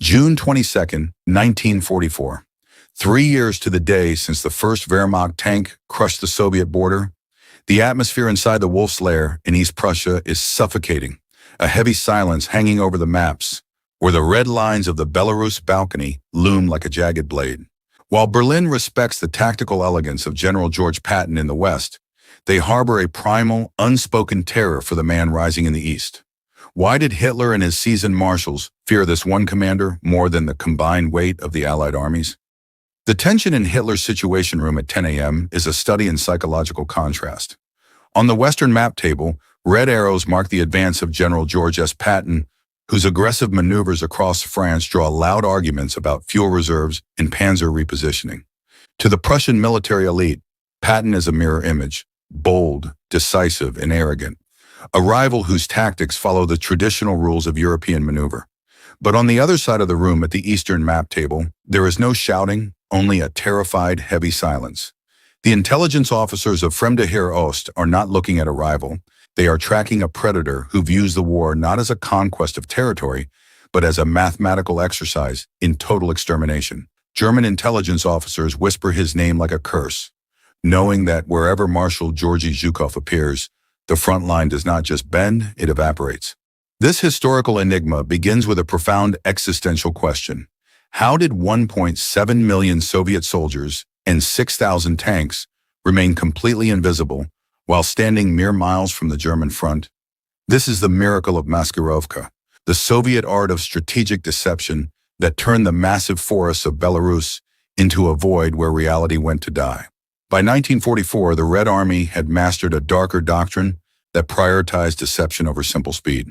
June 22, 1944. 3 years to the day since the first Wehrmacht tank crushed the Soviet border, the atmosphere inside the Wolf's Lair in East Prussia is suffocating, a heavy silence hanging over the maps, where the red lines of the Belarus balcony loom like a jagged blade. While Berlin respects the tactical elegance of General George Patton in the West, they harbor a primal, unspoken terror for the man rising in the East. Why did Hitler and his seasoned marshals fear this one commander more than the combined weight of the Allied armies? The tension in Hitler's Situation Room at 10 a.m. is a study in psychological contrast. On the Western map table, red arrows mark the advance of General George S. Patton, whose aggressive maneuvers across France draw loud arguments about fuel reserves and panzer repositioning. To the Prussian military elite, Patton is a mirror image, bold, decisive, and arrogant, a rival whose tactics follow the traditional rules of European maneuver. But on the other side of the room at the Eastern map table, there is no shouting, only a terrified, heavy silence. The intelligence officers of Fremde Heer Oost are not looking at a rival. They are tracking a predator who views the war not as a conquest of territory, but as a mathematical exercise in total extermination. German intelligence officers whisper his name like a curse, knowing that wherever Marshal Georgy Zhukov appears, the front line does not just bend, it evaporates. This historical enigma begins with a profound existential question. How did 1.7 million Soviet soldiers and 6,000 tanks remain completely invisible while standing mere miles from the German front? This is the miracle of Maskirovka, the Soviet art of strategic deception that turned the massive forests of Belarus into a void where reality went to die. By 1944, the Red Army had mastered a darker doctrine that prioritized deception over simple speed.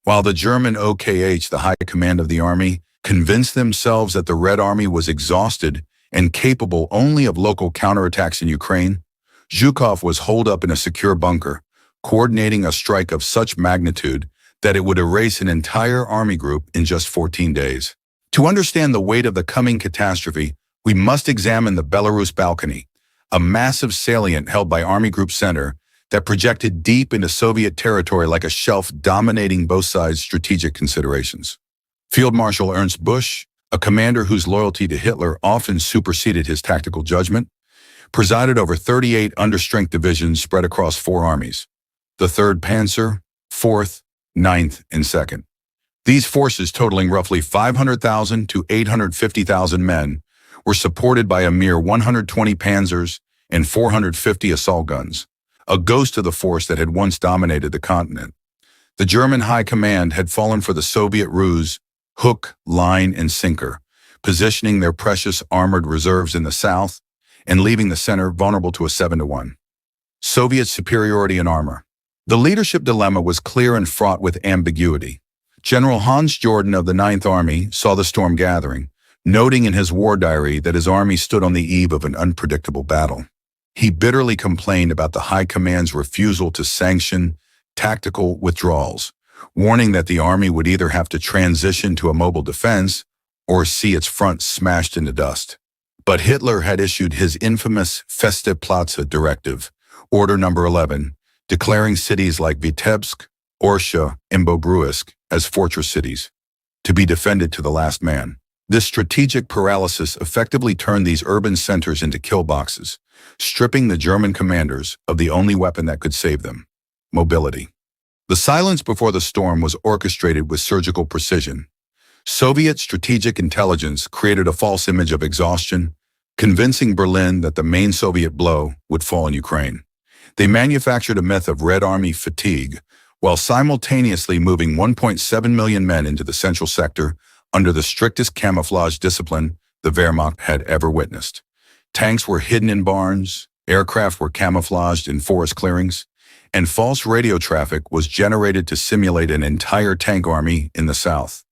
While the German OKH, the high command of the army, convinced themselves that the Red Army was exhausted and capable only of local counterattacks in Ukraine, Zhukov was holed up in a secure bunker, coordinating a strike of such magnitude that it would erase an entire army group in just 14 days. To understand the weight of the coming catastrophe, we must examine the Belarus balcony, a massive salient held by Army Group Center that projected deep into Soviet territory like a shelf dominating both sides' strategic considerations. Field Marshal Ernst Busch, a commander whose loyalty to Hitler often superseded his tactical judgment, presided over 38 understrength divisions spread across 4 armies: the 3rd Panzer, 4th, 9th, and 2nd. These forces, totaling roughly 500,000 to 850,000 men, were supported by a mere 120 panzers and 450 assault guns, a ghost of the force that had once dominated the continent. The German high command had fallen for the Soviet ruse, hook, line, and sinker, positioning their precious armored reserves in the south and leaving the center vulnerable to a 7-1 Soviet superiority in armor. The leadership dilemma was clear and fraught with ambiguity. General Hans Jordan of the 9th Army saw the storm gathering, noting in his war diary that his army stood on the eve of an unpredictable battle. He bitterly complained about the high command's refusal to sanction tactical withdrawals, warning that the army would either have to transition to a mobile defense or see its front smashed into dust. But Hitler had issued his infamous Feste Platze directive, Order Number 11, declaring cities like Vitebsk, Orsha, and Bobruisk as fortress cities, to be defended to the last man. This strategic paralysis effectively turned these urban centers into kill boxes, stripping the German commanders of the only weapon that could save them: mobility. The silence before the storm was orchestrated with surgical precision. Soviet strategic intelligence created a false image of exhaustion, convincing Berlin that the main Soviet blow would fall in Ukraine. They manufactured a myth of Red Army fatigue, while simultaneously moving 1.7 million men into the central sector under the strictest camouflage discipline the Wehrmacht had ever witnessed. Tanks were hidden in barns, aircraft were camouflaged in forest clearings, and false radio traffic was generated to simulate an entire tank army in the south.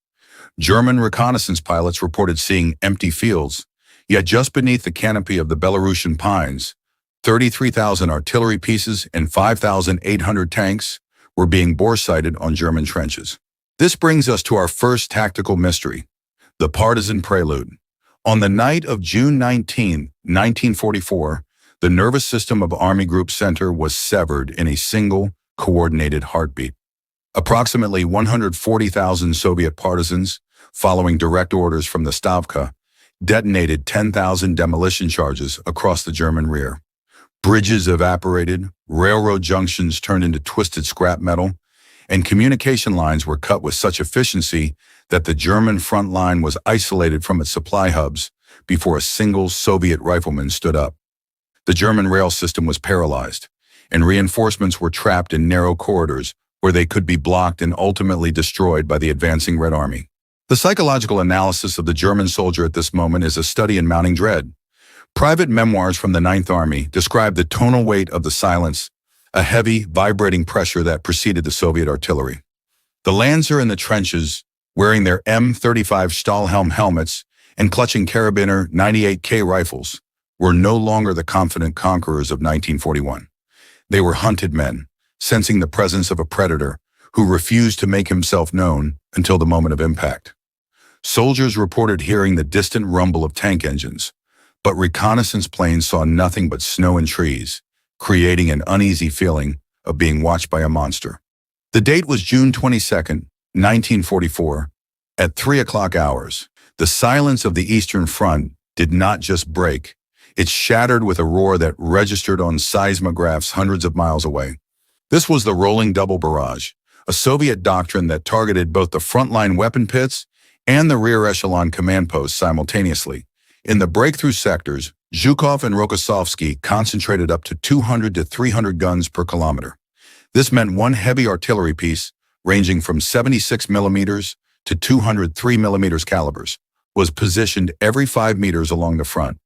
German reconnaissance pilots reported seeing empty fields, yet just beneath the canopy of the Belarusian pines, 33,000 artillery pieces and 5,800 tanks were being bore-sighted on German trenches. This brings us to our first tactical mystery, the partisan prelude. On the night of June 19, 1944, the nervous system of Army Group Center was severed in a single, coordinated heartbeat. Approximately 140,000 Soviet partisans, following direct orders from the Stavka, detonated 10,000 demolition charges across the German rear. Bridges evaporated, railroad junctions turned into twisted scrap metal, and communication lines were cut with such efficiency that the German front line was isolated from its supply hubs before a single Soviet rifleman stood up. The German rail system was paralyzed, and reinforcements were trapped in narrow corridors where they could be blocked and ultimately destroyed by the advancing Red Army. The psychological analysis of the German soldier at this moment is a study in mounting dread. Private memoirs from the Ninth Army describe the tonal weight of the silence, a heavy, vibrating pressure that preceded the Soviet artillery. The Lanzer in the trenches, wearing their M35 Stahlhelm helmets and clutching Karabiner 98K rifles, were no longer the confident conquerors of 1941. They were hunted men, sensing the presence of a predator who refused to make himself known until the moment of impact. Soldiers reported hearing the distant rumble of tank engines, but reconnaissance planes saw nothing but snow and trees, creating an uneasy feeling of being watched by a monster. The date was June 22nd, 1944, at 3 o'clock hours. The silence of the Eastern Front did not just break, it shattered with a roar that registered on seismographs hundreds of miles away. This was the rolling double-barrage, a Soviet doctrine that targeted both the frontline weapon pits and the rear echelon command posts simultaneously. In the breakthrough sectors, Zhukov and Rokossovsky concentrated up to 200 to 300 guns per kilometer. This meant one heavy artillery piece, ranging from 76 millimeters to 203 millimeters calibers, was positioned every 5 meters along the front.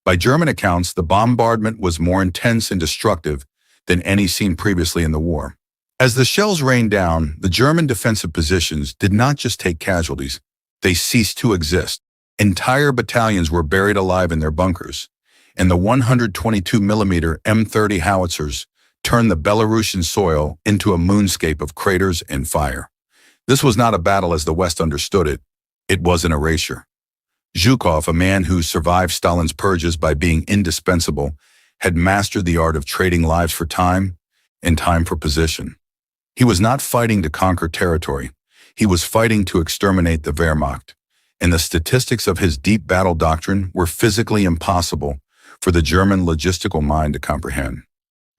By German accounts, the bombardment was more intense and destructive than any seen previously in the war. As the shells rained down, the German defensive positions did not just take casualties, they ceased to exist. Entire battalions were buried alive in their bunkers, and the 122mm M30 howitzers turned the Belarusian soil into a moonscape of craters and fire. This was not a battle as the West understood it. It was an erasure. Zhukov, a man who survived Stalin's purges by being indispensable, had mastered the art of trading lives for time and time for position. He was not fighting to conquer territory. He was fighting to exterminate the Wehrmacht, and the statistics of his deep battle doctrine were physically impossible for the German logistical mind to comprehend.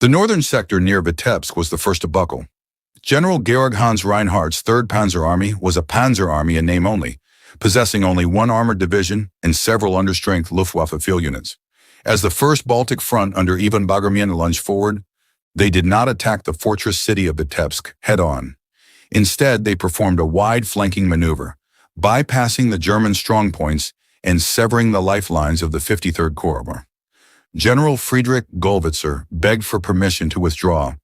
The northern sector near Vitebsk was the first to buckle. General Georg Hans Reinhardt's 3rd Panzer Army was a panzer army in name only, possessing only one armored division and several understrength Luftwaffe field units. As the First Baltic Front under Ivan Bagration lunged forward, they did not attack the fortress city of Vitebsk head-on. Instead, they performed a wide flanking maneuver, bypassing the German strongpoints and severing the lifelines of the 53rd Corps. General Friedrich Gollwitzer begged for permission to withdraw,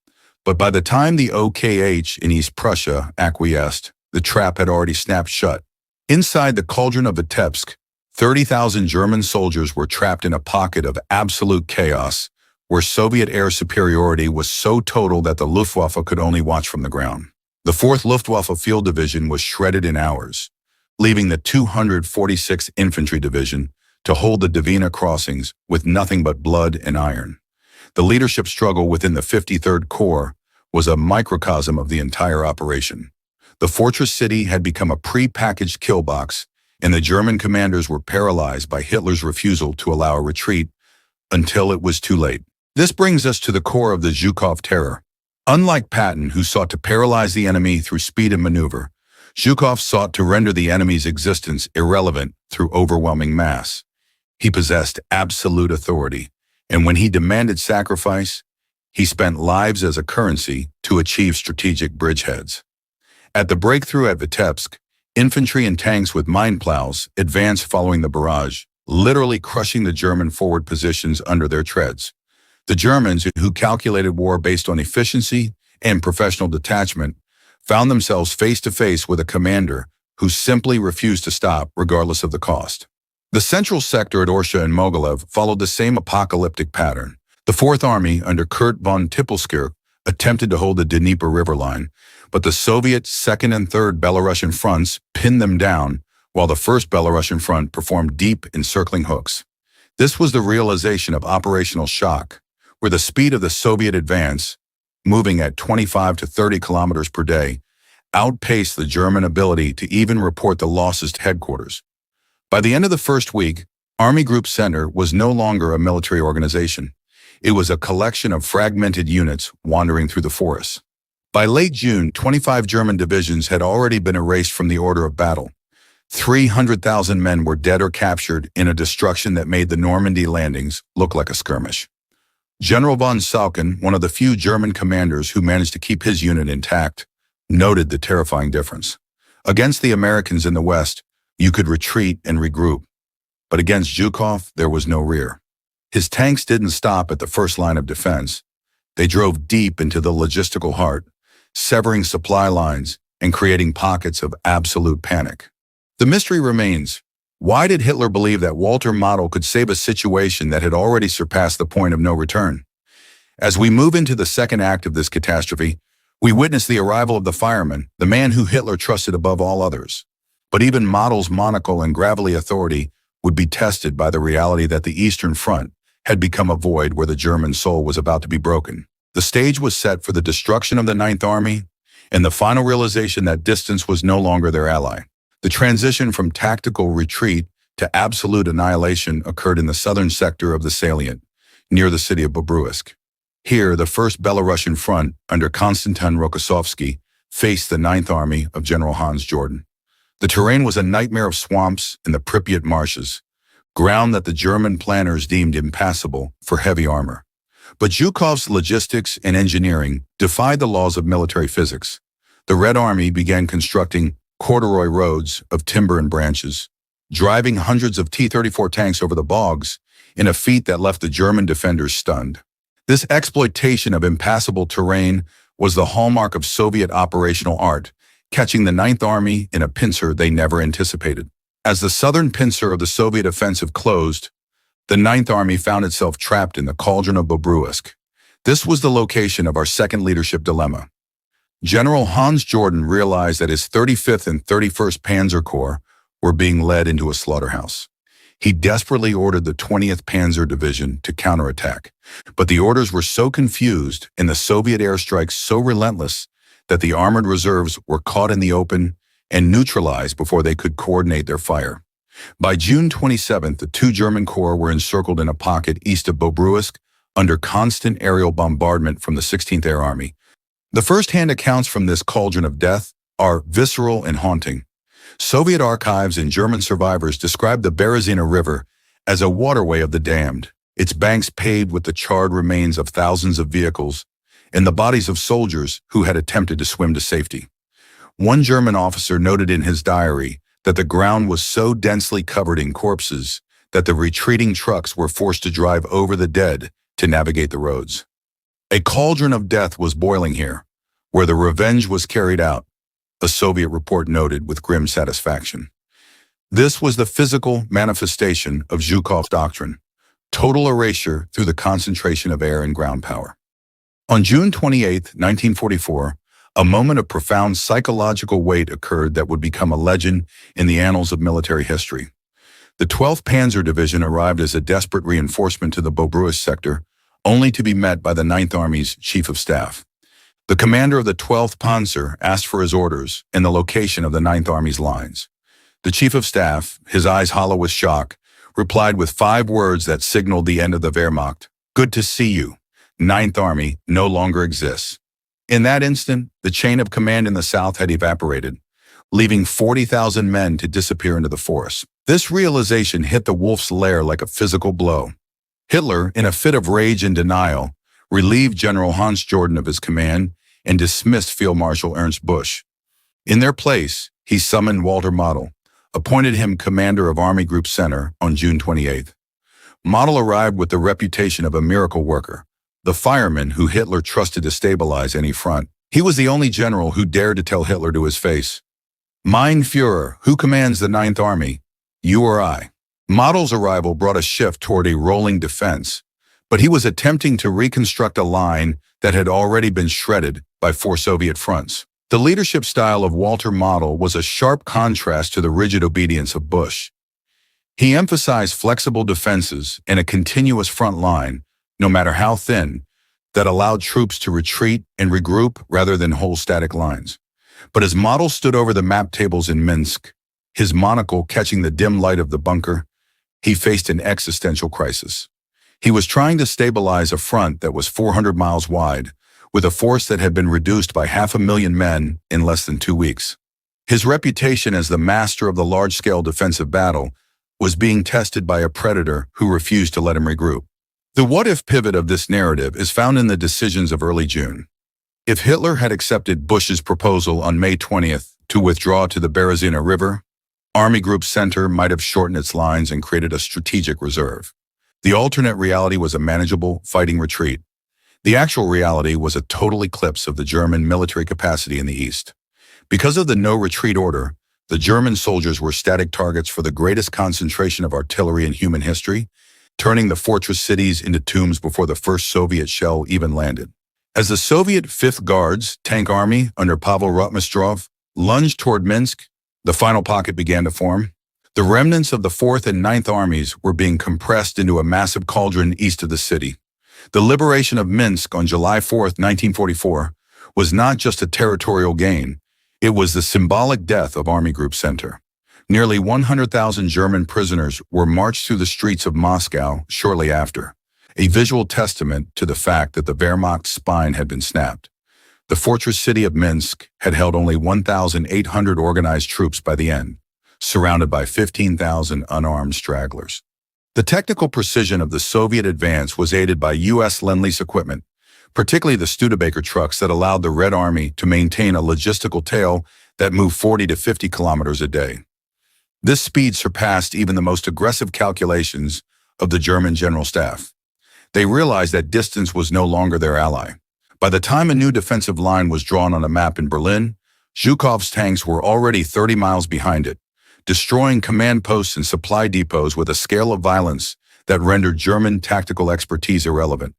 but by the time the OKH in East Prussia acquiesced, the trap had already snapped shut. Inside the Cauldron of Vitebsk, 30,000 German soldiers were trapped in a pocket of absolute chaos, where Soviet air superiority was so total that the Luftwaffe could only watch from the ground. The 4th Luftwaffe Field Division was shredded in hours, leaving the 246th Infantry Division to hold the Dvina crossings with nothing but blood and iron. The leadership struggle within the 53rd Corps was a microcosm of the entire operation. The fortress city had become a pre-packaged kill box, and the German commanders were paralyzed by Hitler's refusal to allow a retreat until it was too late. This brings us to the core of the Zhukov terror. Unlike Patton, who sought to paralyze the enemy through speed and maneuver, Zhukov sought to render the enemy's existence irrelevant through overwhelming mass. He possessed absolute authority, and when he demanded sacrifice, he spent lives as a currency to achieve strategic bridgeheads. At the breakthrough at Vitebsk, infantry and tanks with mine plows advanced following the barrage, literally crushing the German forward positions under their treads. The Germans, who calculated war based on efficiency and professional detachment, found themselves face-to-face with a commander who simply refused to stop regardless of the cost. The central sector at Orsha and Mogilev followed the same apocalyptic pattern. The 4th Army, under Kurt von Tippelskirch, attempted to hold the Dnieper River line, but the Soviet 2nd and 3rd Belarusian fronts pinned them down, while the 1st Belarusian front performed deep encircling hooks. This was the realization of operational shock, where the speed of the Soviet advance, moving at 25 to 30 kilometers per day, outpaced the German ability to even report the losses to headquarters. By the end of the first week, Army Group Center was no longer a military organization. It was a collection of fragmented units wandering through the forests. By late June, 25 German divisions had already been erased from the order of battle. 300,000 men were dead or captured in a destruction that made the Normandy landings look like a skirmish. General von Sauken, one of the few German commanders who managed to keep his unit intact, noted the terrifying difference. Against the Americans in the West, you could retreat and regroup. But against Zhukov, there was no rear. His tanks didn't stop at the first line of defense. They drove deep into the logistical heart, severing supply lines and creating pockets of absolute panic. The mystery remains. Why did Hitler believe that Walter Model could save a situation that had already surpassed the point of no return? As we move into the second act of this catastrophe, we witness the arrival of the Fireman, the man who Hitler trusted above all others. But even Model's monocle and gravelly authority would be tested by the reality that the Eastern Front had become a void where the German soul was about to be broken. The stage was set for the destruction of the Ninth Army and the final realization that distance was no longer their ally. The transition from tactical retreat to absolute annihilation occurred in the southern sector of the salient, near the city of Bobruisk. Here, the First Belarusian Front, under Konstantin Rokossovsky, faced the Ninth Army of General Hans Jordan. The terrain was a nightmare of swamps and the Pripyat marshes, ground that the German planners deemed impassable for heavy armor. But Zhukov's logistics and engineering defied the laws of military physics. The Red Army began constructing corduroy roads of timber and branches, driving hundreds of T-34 tanks over the bogs in a feat that left the German defenders stunned. This exploitation of impassable terrain was the hallmark of Soviet operational art, catching the Ninth Army in a pincer they never anticipated. As the southern pincer of the Soviet offensive closed, the Ninth Army found itself trapped in the Cauldron of Bobruisk. This was the location of our second leadership dilemma. General Hans Jordan realized that his 35th and 31st Panzer Corps were being led into a slaughterhouse. He desperately ordered the 20th Panzer Division to counterattack, but the orders were so confused and the Soviet airstrikes so relentless that the armored reserves were caught in the open and neutralized before they could coordinate their fire. By June 27th, the two German corps were encircled in a pocket east of Bobruisk under constant aerial bombardment from the 16th Air Army. The first-hand accounts from this cauldron of death are visceral and haunting. Soviet archives and German survivors describe the Berezina River as a waterway of the damned, its banks paved with the charred remains of thousands of vehicles and the bodies of soldiers who had attempted to swim to safety. One German officer noted in his diary that the ground was so densely covered in corpses that the retreating trucks were forced to drive over the dead to navigate the roads. A cauldron of death was boiling here, where the revenge was carried out, a Soviet report noted with grim satisfaction. This was the physical manifestation of Zhukov's doctrine, total erasure through the concentration of air and ground power. On June 28, 1944, a moment of profound psychological weight occurred that would become a legend in the annals of military history. The 12th Panzer Division arrived as a desperate reinforcement to the Bobruisk sector, only to be met by the Ninth Army's Chief of Staff. The commander of the 12th Panzer asked for his orders and the location of the Ninth Army's lines. The Chief of Staff, his eyes hollow with shock, replied with 5 words that signaled the end of the Wehrmacht. "Good to see you. Ninth Army no longer exists." In that instant, the chain of command in the south had evaporated, leaving 40,000 men to disappear into the forest. This realization hit the wolf's lair like a physical blow. Hitler, in a fit of rage and denial, relieved General Hans Jordan of his command and dismissed Field Marshal Ernst Busch. In their place, he summoned Walter Model, appointed him commander of Army Group Center on June 28th. Model arrived with the reputation of a miracle worker, the fireman who Hitler trusted to stabilize any front. He was the only general who dared to tell Hitler to his face, "Mein Führer, who commands the Ninth Army? You or I?" Model's arrival brought a shift toward a rolling defense, but he was attempting to reconstruct a line that had already been shredded by 4 Soviet fronts. The leadership style of Walter Model was a sharp contrast to the rigid obedience of Busch. He emphasized flexible defenses and a continuous front line, no matter how thin, that allowed troops to retreat and regroup rather than hold static lines. But as model stood over the map tables in Minsk, his monocle catching the dim light of the bunker, he faced an existential crisis. He was trying to stabilize a front that was 400 miles wide, with a force that had been reduced by 500,000 men in less than 2 weeks. His reputation as the master of the large-scale defensive battle was being tested by a predator who refused to let him regroup. The what-if pivot of this narrative is found in the decisions of early June. If Hitler had accepted Busch's proposal on May 20th to withdraw to the Berezina River, Army Group Center might have shortened its lines and created a strategic reserve. The alternate reality was a manageable fighting retreat. The actual reality was a total eclipse of the German military capacity in the east. Because of the no-retreat order, the German soldiers were static targets for the greatest concentration of artillery in human history, turning the fortress cities into tombs before the first Soviet shell even landed. As the Soviet Fifth Guards tank army under Pavel Rotmistrov lunged toward Minsk, the final pocket began to form. The remnants of the 4th and 9th armies were being compressed into a massive cauldron east of the city. The liberation of Minsk on July 4, 1944, was not just a territorial gain, it was the symbolic death of Army Group Center. Nearly 100,000 German prisoners were marched through the streets of Moscow shortly after, a visual testament to the fact that the Wehrmacht's spine had been snapped. The fortress city of Minsk had held only 1,800 organized troops by the end, surrounded by 15,000 unarmed stragglers. The technical precision of the Soviet advance was aided by U.S. Lend-Lease equipment, particularly the Studebaker trucks that allowed the Red Army to maintain a logistical tail that moved 40 to 50 kilometers a day. This speed surpassed even the most aggressive calculations of the German General Staff. They realized that distance was no longer their ally. By the time a new defensive line was drawn on a map in Berlin, Zhukov's tanks were already 30 miles behind it, destroying command posts and supply depots with a scale of violence that rendered German tactical expertise irrelevant.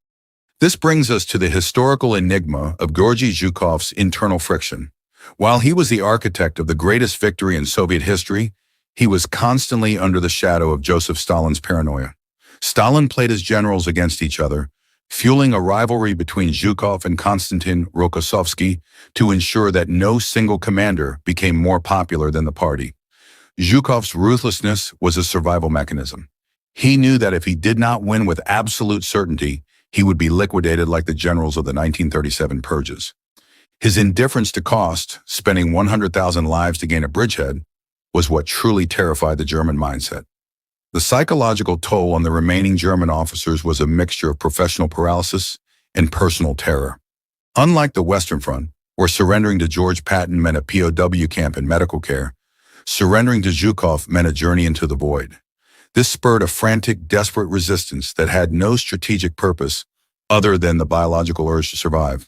This brings us to the historical enigma of Georgy Zhukov's internal friction. While he was the architect of the greatest victory in Soviet history, he was constantly under the shadow of Joseph Stalin's paranoia. Stalin played his generals against each other, fueling a rivalry between Zhukov and Konstantin Rokossovsky to ensure that no single commander became more popular than the party. Zhukov's ruthlessness was a survival mechanism. He knew that if he did not win with absolute certainty, he would be liquidated like the generals of the 1937 purges. His indifference to cost, spending 100,000 lives to gain a bridgehead, was what truly terrified the German mindset. The psychological toll on the remaining German officers was a mixture of professional paralysis and personal terror. Unlike the Western Front, where surrendering to George Patton meant a POW camp and medical care, surrendering to Zhukov meant a journey into the void. This spurred a frantic, desperate resistance that had no strategic purpose other than the biological urge to survive.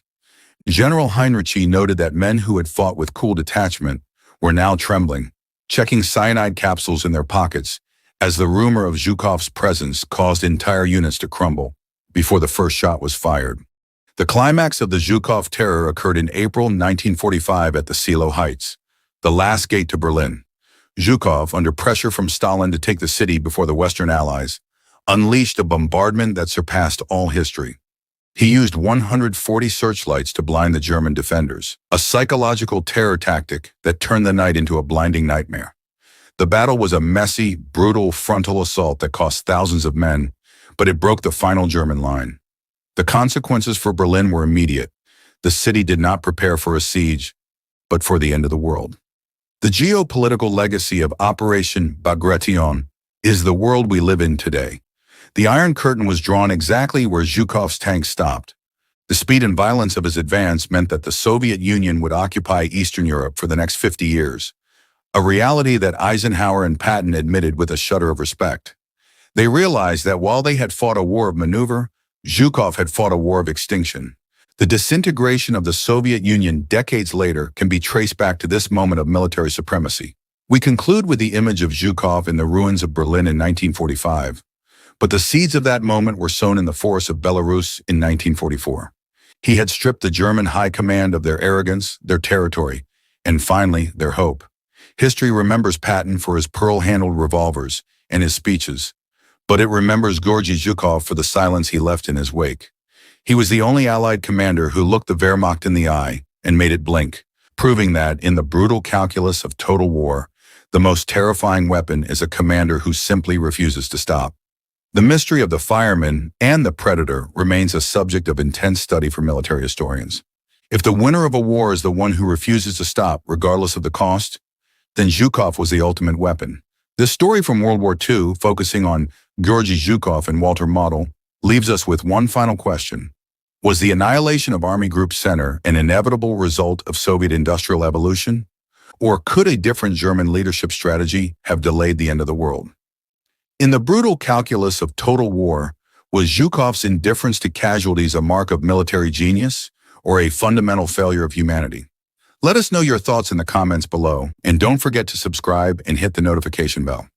General Heinrichi noted that men who had fought with cool detachment were now trembling, checking cyanide capsules in their pockets, as the rumor of Zhukov's presence caused entire units to crumble before the first shot was fired. The climax of the Zhukov terror occurred in April 1945 at the Silo Heights, the last gate to Berlin. Zhukov, under pressure from Stalin to take the city before the Western Allies, unleashed a bombardment that surpassed all history. He used 140 searchlights to blind the German defenders, a psychological terror tactic that turned the night into a blinding nightmare. The battle was a messy, brutal frontal assault that cost thousands of men, but it broke the final German line. The consequences for Berlin were immediate. The city did not prepare for a siege, but for the end of the world. The geopolitical legacy of Operation Bagration is the world we live in today. The Iron Curtain was drawn exactly where Zhukov's tanks stopped. The speed and violence of his advance meant that the Soviet Union would occupy Eastern Europe for the next 50 years. A reality that Eisenhower and Patton admitted with a shudder of respect. They realized that while they had fought a war of maneuver, Zhukov had fought a war of extinction. The disintegration of the Soviet Union decades later can be traced back to this moment of military supremacy. We conclude with the image of Zhukov in the ruins of Berlin in 1945, but the seeds of that moment were sown in the forests of Belarus in 1944. He had stripped the German high command of their arrogance, their territory, and finally, their hope. History remembers Patton for his pearl-handled revolvers and his speeches, but it remembers Georgy Zhukov for the silence he left in his wake. He was the only Allied commander who looked the Wehrmacht in the eye and made it blink, proving that in the brutal calculus of total war, the most terrifying weapon is a commander who simply refuses to stop. The mystery of the Fireman and the Predator remains a subject of intense study for military historians. If the winner of a war is the one who refuses to stop, regardless of the cost, then Zhukov was the ultimate weapon. This story from World War II, focusing on Georgy Zhukov and Walter Model, leaves us with one final question. Was the annihilation of Army Group Center an inevitable result of Soviet industrial evolution? Or could a different German leadership strategy have delayed the end of the world? In the brutal calculus of total war, was Zhukov's indifference to casualties a mark of military genius or a fundamental failure of humanity? Let us know your thoughts in the comments below, and don't forget to subscribe and hit the notification bell.